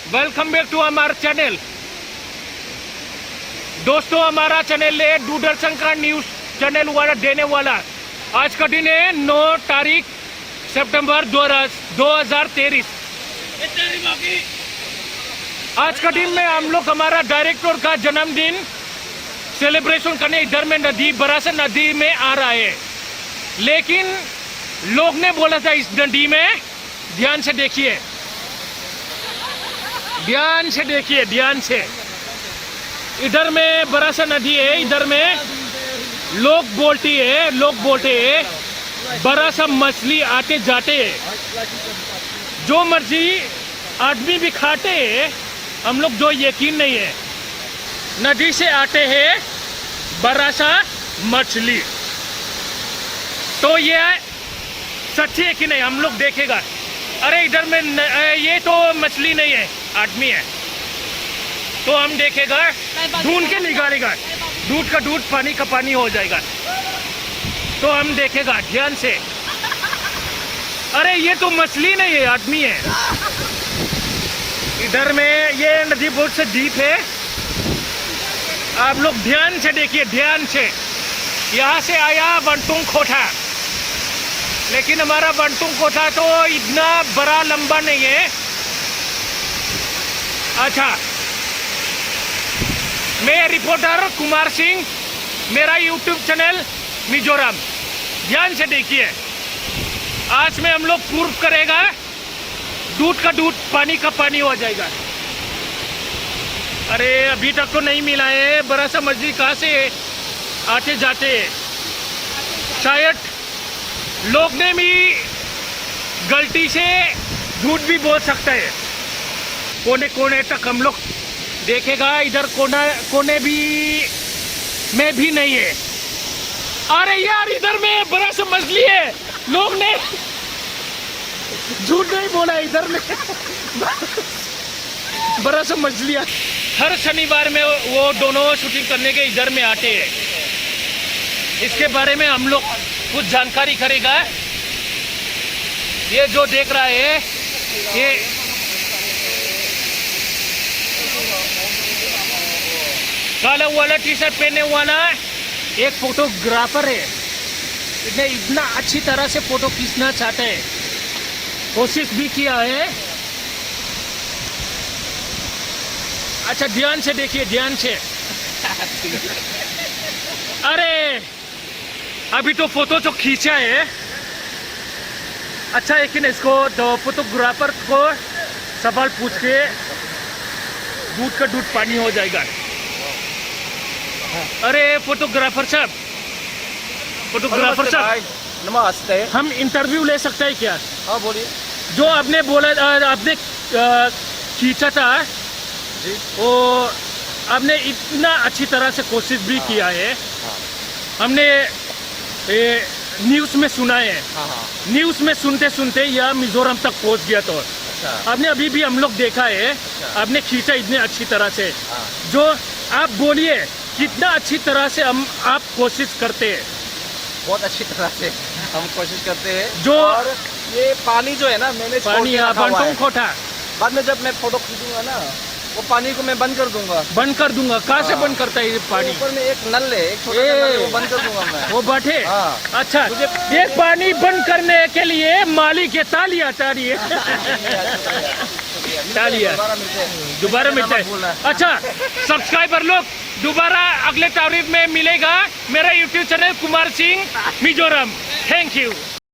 Welcome back to हमारा channel. दोस्तों, हमारा चैनल है दूरदर्शन का न्यूज चैनल वाला देने वाला। आज का दिन है 9 तारीख सितंबर 2023। आज का दिन में हम लोग हमारा डायरेक्टर का जन्मदिन सेलिब्रेशन करने इधर में नदी बरासा नदी में आ रहा है, लेकिन लोग ने बोला था इस नदी में ध्यान से देखिए, ध्यान से देखिए, ध्यान से। इधर में बरासा नदी है, इधर में लोग बोलते हैं बरासा मछली आते जाते हैं, जो मर्जी आदमी भी खाते हैं। हम लोग जो यकीन नहीं है, नदी से आते हैं बरासा मछली। तो ये सच्ची है कि नहीं हम लोग देखेगा। अरे इधर में ये तो मछली नहीं है, आदमी है। तो हम देखेगा, ढूंढ के निकालेगा, दूध का दूध पानी का पानी हो जाएगा। तो हम देखेगा ध्यान से। अरे ये तो मछली नहीं है, आदमी है। इधर में ये नदी बहुत से डीप है, आप लोग ध्यान से देखिए, ध्यान से। यहाँ से आया बंटुंग खोटा, लेकिन हमारा बंटुंग कोठा तो इतना बड़ा लंबा नहीं है। अच्छा, मैं रिपोर्टर कुमार सिंह, मेरा यूट्यूब चैनल मिजोरम। ध्यान से देखिए, आज में हम लोग प्रूफ करेगा, दूध का दूध पानी का पानी हो जाएगा। अरे अभी तक तो नहीं मिला है। बरासा मछली कहाँ से आते जाते हैं, शायद लोग ने भी गलती से झूठ भी बोल सकता है। कोने कोने तक हम लोग देखेगा, इधर कोने भी में भी नहीं है। अरे यार, इधर में बड़ा सा मछली है, लोग ने झूठ नहीं बोला। इधर में बड़ा सा मछली है। हर शनिवार में वो दोनों शूटिंग करने के इधर में आते हैं। इसके बारे में हम लोग कुछ जानकारी करेगा। ये जो देख रहा है, ये काला वाला टी शर्ट पहने वाला एक फोटोग्राफर है। इसने इतना अच्छी तरह से फोटो खींचना चाहता है, कोशिश भी किया है। अच्छा, ध्यान से देखिए, ध्यान से। अरे अभी तो फोटो जो खींचा है, अच्छा, लेकिन इसको तो फोटोग्राफर को सवाल पूछ के दूध का दूध पानी हो जाएगा। अरे फोटोग्राफर साहब, फोटोग्राफर साहब, नमस्ते। हम इंटरव्यू ले सकते हैं क्या? हाँ बोलिए। जो आपने बोला, आपने खींचा था जी, वो आपने इतना अच्छी तरह से कोशिश भी किया है। हमने न्यूज़ में सुना है। न्यूज़ में सुनते सुनते यह मिजोरम तक पहुंच गया। तो आपने अभी भी हम लोग देखा है, आपने खींचा इतने अच्छी तरह से। जो आप बोलिए, कितना अच्छी तरह से आप कोशिश करते हैं? बहुत अच्छी तरह से हम कोशिश करते हैं। जो और ये पानी जो है ना, मैंने पानी बंटुंग खोटा, बाद में जब मैं फोटो खींचूंगा ना, वो पानी को मैं बंद कर दूंगा। बंद कर दूंगा? कहाँ से बंद करता है ये पानी? ऊपर में एक नल है, एक छोटा सा नल है, वो बंद कर दूंगा मैं। वो बैठे। हाँ। अच्छा, ये पानी बंद करने के लिए मालिक के तालियां तालिए तालियां दोबारा मिलता है। अच्छा, सब्सक्राइबर लोग, दोबारा अगले तारीख में मिलेगा मेरा YouTube channel Kumar Singh Mizoram. Thank you.